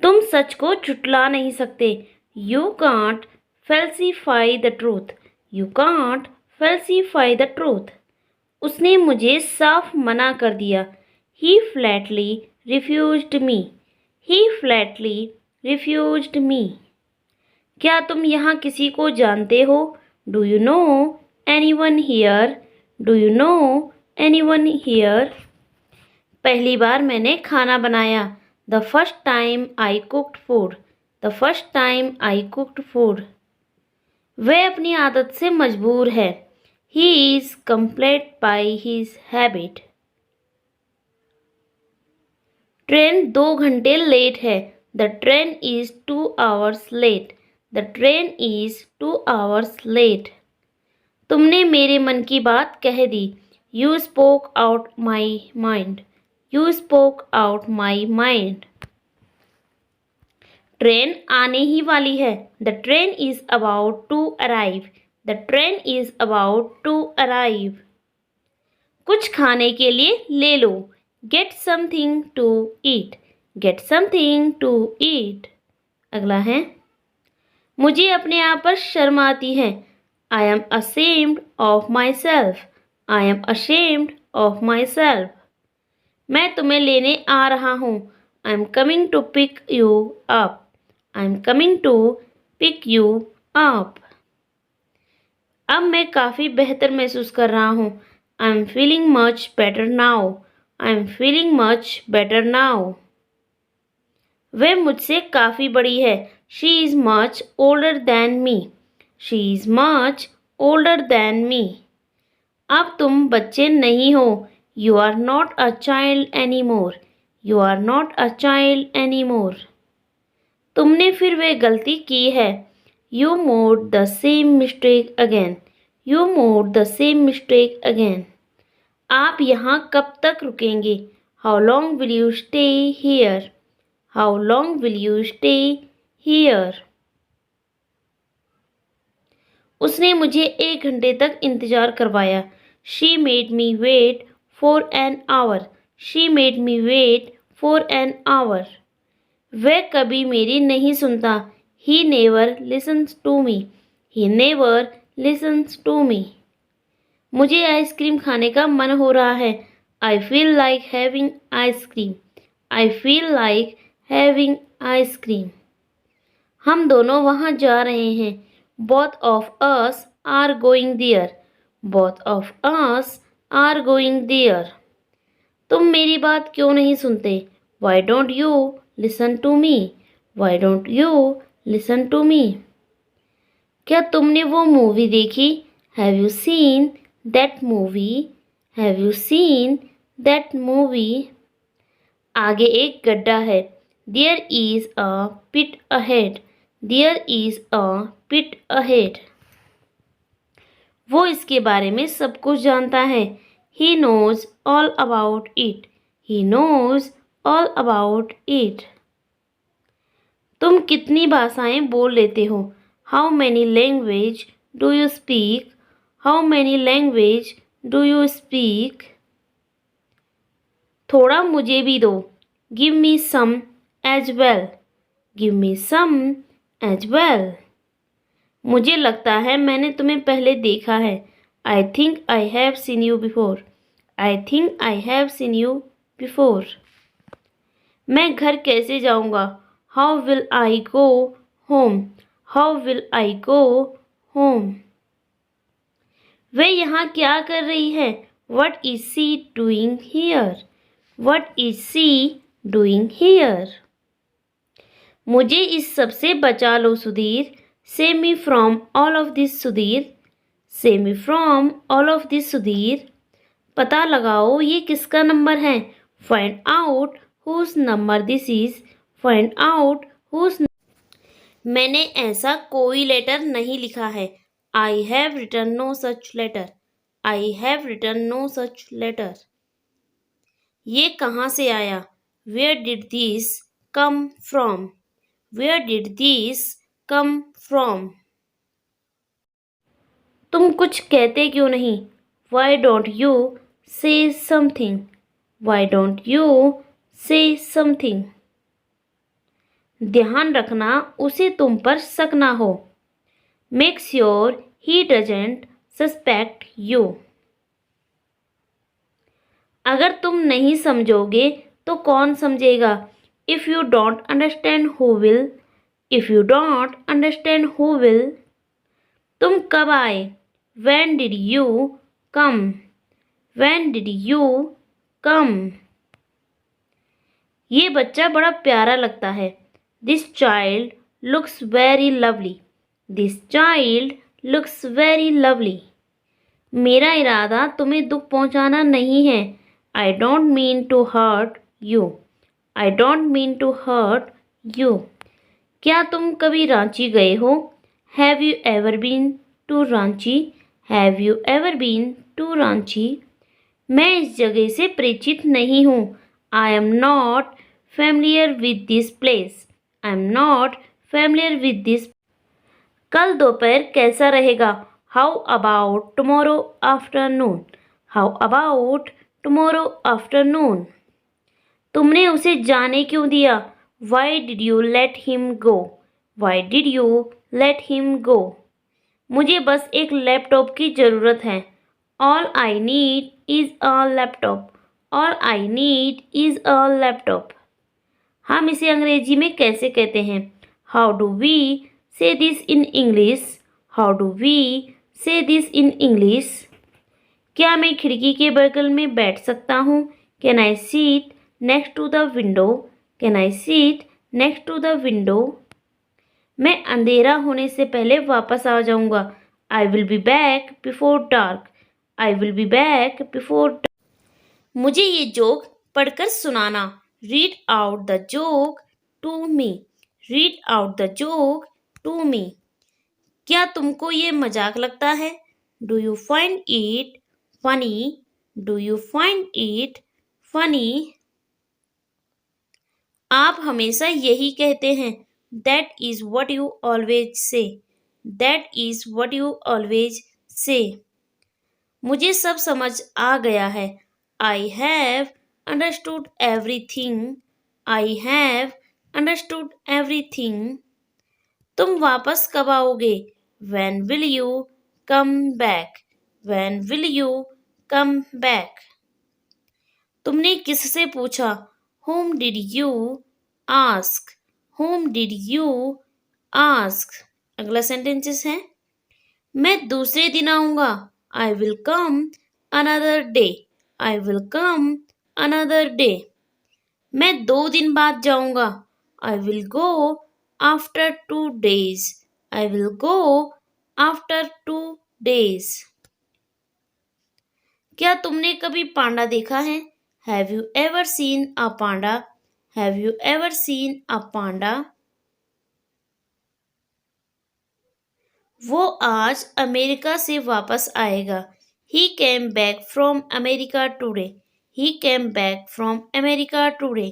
तुम सच को झुठला नहीं सकते। You can't falsify the truth. You can't falsify the truth. उसने मुझे साफ मना कर दिया। He flatly refused me. He flatly refused me. क्या तुम यहाँ किसी को जानते हो? Do you know anyone here? Do you know anyone here? पहली बार मैंने खाना बनाया। The first time I cooked food. The first time I cooked food. वह अपनी आदत से मजबूर है। He is complete by his habit. Train 2 घंटे लेट है। The train is 2 hours late. The train is 2 hours late. तुमने मेरे मन की बात कह दी। You spoke out my mind. You spoke out my mind. Train आने ही वाली है। The train is about to arrive. The train is about to arrive. कुछ खाने के लिए ले लो। Get something to eat. Get something to eat. अगला है, मुझे अपने आप पर शर्म आती है। I am ashamed of myself. I am ashamed of myself. मैं तुम्हें लेने आ रहा हूँ। I am coming to pick you up. I am coming to pick you up. अब मैं काफ़ी बेहतर महसूस कर रहा हूँ। I am feeling much better now. I am feeling much better now. वह मुझसे काफ़ी बड़ी है। She is much older than me. She is much older than me. अब तुम बच्चे नहीं हो। You are not a child any more. You are not a child any more. तुमने फिर वह गलती की है। You made the same mistake again. You made the same mistake again. आप यहाँ कब तक रुकेंगे? How long will you stay here? How long will you stay here? उसने मुझे 1 घंटे तक इंतज़ार करवाया। She made me wait for an hour. She made me wait for an hour. वह कभी मेरी नहीं सुनता। He never listens to me. He never listens to me. मुझे आइसक्रीम खाने का मन हो रहा है। I feel like having ice cream. I feel like having ice cream. हम दोनों वहाँ जा रहे हैं। Both of us are going there. Both of us are going there. तुम मेरी बात क्यों नहीं सुनते? Y don't you listen to me? Why don't you listen to me? क्या तुमने वो मूवी देखी? Have you seen that movie? Have you seen that movie? आगे एक गड्ढा है। There is a pit ahead. There is a pit ahead. वो इसके बारे में सब कुछ जानता है। He knows all about it. He knows all about it. तुम कितनी भाषाएं बोल लेते हो? How many language do you speak? How many language do you speak? थोड़ा मुझे भी दो। Give me some as well. Give me some as well. मुझे लगता है मैंने तुम्हें पहले देखा है। I think I have seen you before. I think I have seen you before. मैं घर कैसे जाऊँगा? How will I go home? How will I go home? वह यहाँ क्या कर रही है? What is she doing here? What is she doing here? मुझे इस सब से बचा लो Sudhir. Save me from all of this Sudhir. Save me from all of this Sudhir. पता लगाओ ये किसका नंबर है। Find out whose number this is. Find out whose. मैंने ऐसा कोई लेटर नहीं लिखा है। I have written no such letter. I have written no such letter. ये कहाँ से आया? Where did this come from? Where did this come from? तुम कुछ कहते क्यों नहीं? वाई डोंट यू से समथिंग? वाई डोंट यू से समथिंग? ध्यान रखना उसे तुम पर शक ना हो। Make sure he doesn't suspect you. अगर तुम नहीं समझोगे तो कौन समझेगा? If you don't understand who will? If you don't understand who will? तुम कब आए? When did you come? When did you come? ये बच्चा बड़ा प्यारा लगता है। This child looks very lovely. This child looks very lovely. मेरा इरादा तुम्हें दुख पहुंचाना नहीं है। I don't mean to hurt you. I don't mean to hurt you. क्या तुम कभी रांची गए हो? Have you ever been to Ranchi? Have you ever been to Ranchi? मैं इस जगह से परिचित नहीं हूँ। I am not familiar with this place. I am not familiar with this. कल दोपहर कैसा रहेगा? How about tomorrow afternoon? How about tomorrow afternoon? तुमने उसे जाने क्यों दिया? Why did you let him go? Why did you let him go? मुझे बस एक लैपटॉप की ज़रूरत है। All I need is a laptop. All I need is a laptop. हम इसे अंग्रेजी में कैसे कहते हैं? How do we say this in English? How do we say this in English? क्या मैं खिड़की के बगल में बैठ सकता हूँ? Can I sit next to the window? Can I sit next to the window? मैं अंधेरा होने से पहले वापस आ जाऊंगा। I will be back before dark. I will be back before dark. मुझे ये जोक पढ़कर सुनाना। Read out the joke to me. Read out the joke to me. क्या तुमको ये मजाक लगता है? Do you find it funny? Do you find it funny? आप हमेशा यही कहते हैं। That is what you always say. That is what you always say. मुझे सब समझ आ गया है। I have understood everything. I have understood everything. तुम वापस कब आओगे? When will you come back? When will you come back? तुमने किससे पूछा? Whom did you ask? Whom did you ask? अगला सेंटेंसेस है। मैं दूसरे दिन आऊँगा। I will come another day. I will come another day. मैं 2 दिन बाद जाऊँगा। I will go after 2 days. I will go after 2 days. क्या तुमने कभी पांडा देखा है? Have you ever seen a panda? Have you ever seen a panda? वो आज अमेरिका से वापस आएगा। He came back from America today. He came back from America today.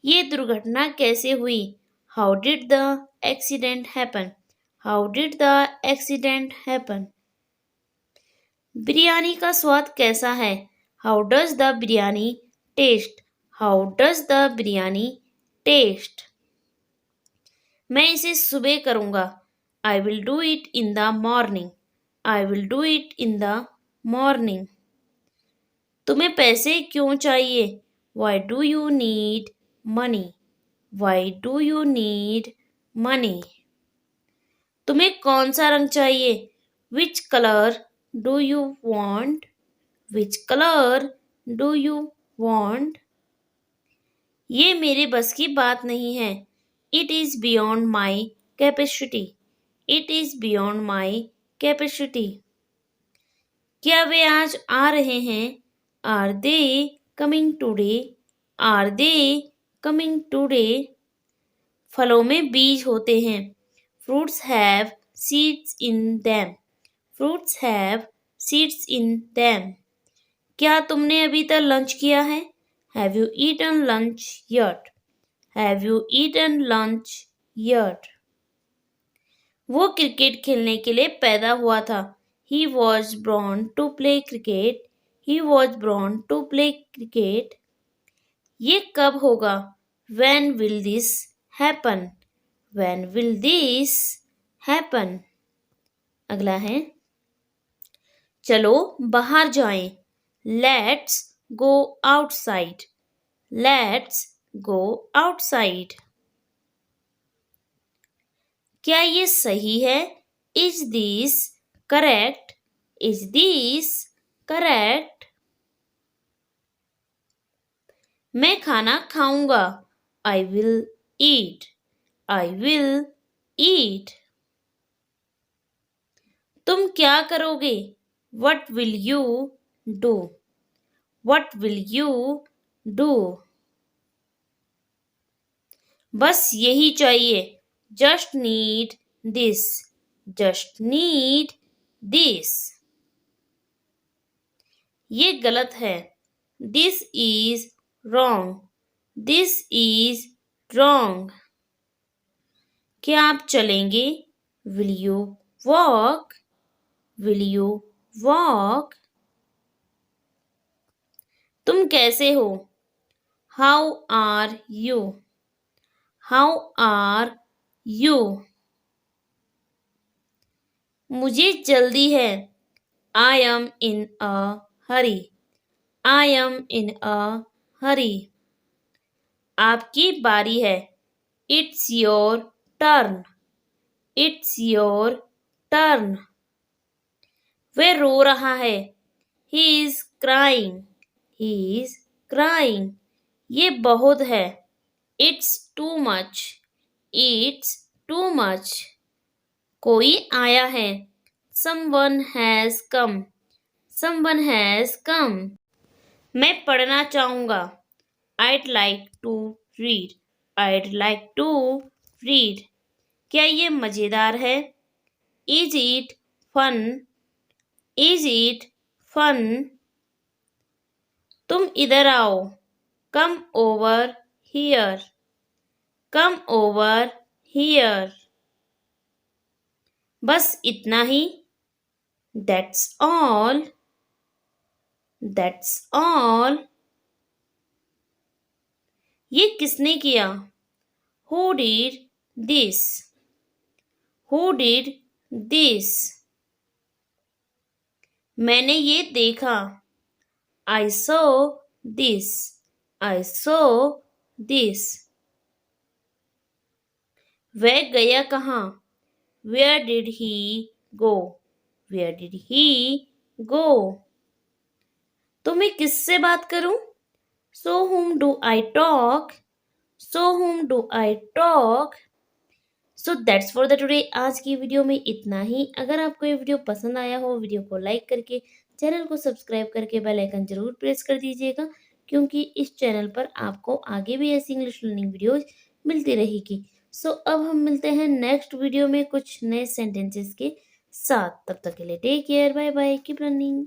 ये दुर्घटना कैसे हुई? How did the accident happen? How did the accident happen? Biryani का स्वाद कैसा है? How does the biryani taste? How does the biryani taste? मैं इसे सुबह करूँगा। I will do it in the morning. I will do it in the morning. तुम्हें पैसे क्यों चाहिए? Why do you need money? Why do you need money? तुम्हें कौन सा रंग चाहिए? Which color do you want? Which color do you want? ये मेरे बस की बात नहीं है। It is beyond my capacity. It is beyond my capacity. क्या वे आज आ रहे हैं? Are they coming today? Are they coming today? फलों में बीज होते हैं। Fruits have seeds in them. Fruits have seeds in them. क्या तुमने अभी तक लंच किया है? Have you eaten lunch yet? Have you eaten lunch yet? वो क्रिकेट खेलने के लिए पैदा हुआ था। He was born to play cricket. He was born to play cricket. ये कब होगा? When will this happen? When will this happen? अगला है चलो बाहर जाएं. Let's go outside. Let's go outside. क्या ये सही है? Is this correct? Is this correct? मैं खाना खाऊंगा. I will eat. I will eat. तुम क्या करोगे? What will you do? What will you do? बस यही चाहिए. Just need this. Just need this. ये गलत है. This is wrong. This is wrong. क्या आप चलेंगे? Will you walk? Will you walk? तुम कैसे हो? How are you? How are you? मुझे जल्दी है. I am in a hurry. I am in a hurry. आपकी बारी है. It's your turn. It's your turn. वह रो रहा है. He is crying. He is crying. ये बहुत है. It's too much. It's too much. कोई आया है. Someone has come. Someone has come. मैं पढ़ना चाहूँगा. I'd like to read. I'd like to read. क्या ये मज़ेदार है? Is it fun? Is it fun? तुम इधर आओ. Come over here. Come over here. बस इतना ही. That's all. That's all. ये किसने किया? Who did this? Who did this? मैंने ये देखा. I saw this. I saw this. वह गया कहाँ? Where did he go? Where did he go? तो मैं किससे बात करूं? So whom do I talk? So whom do I talk? So that's for the today. आज की वीडियो में इतना ही. अगर आपको ये वीडियो पसंद आया हो, वीडियो को लाइक करके चैनल को सब्सक्राइब करके बेल आइकन जरूर प्रेस कर दीजिएगा, क्योंकि इस चैनल पर आपको आगे भी ऐसी इंग्लिश लर्निंग वीडियोज मिलती रहेगी. सो अब हम मिलते हैं नेक्स्ट वीडियो में कुछ नए सेंटेंसेस के साथ. तब तक के लिए take care. Bye bye. Keep learning.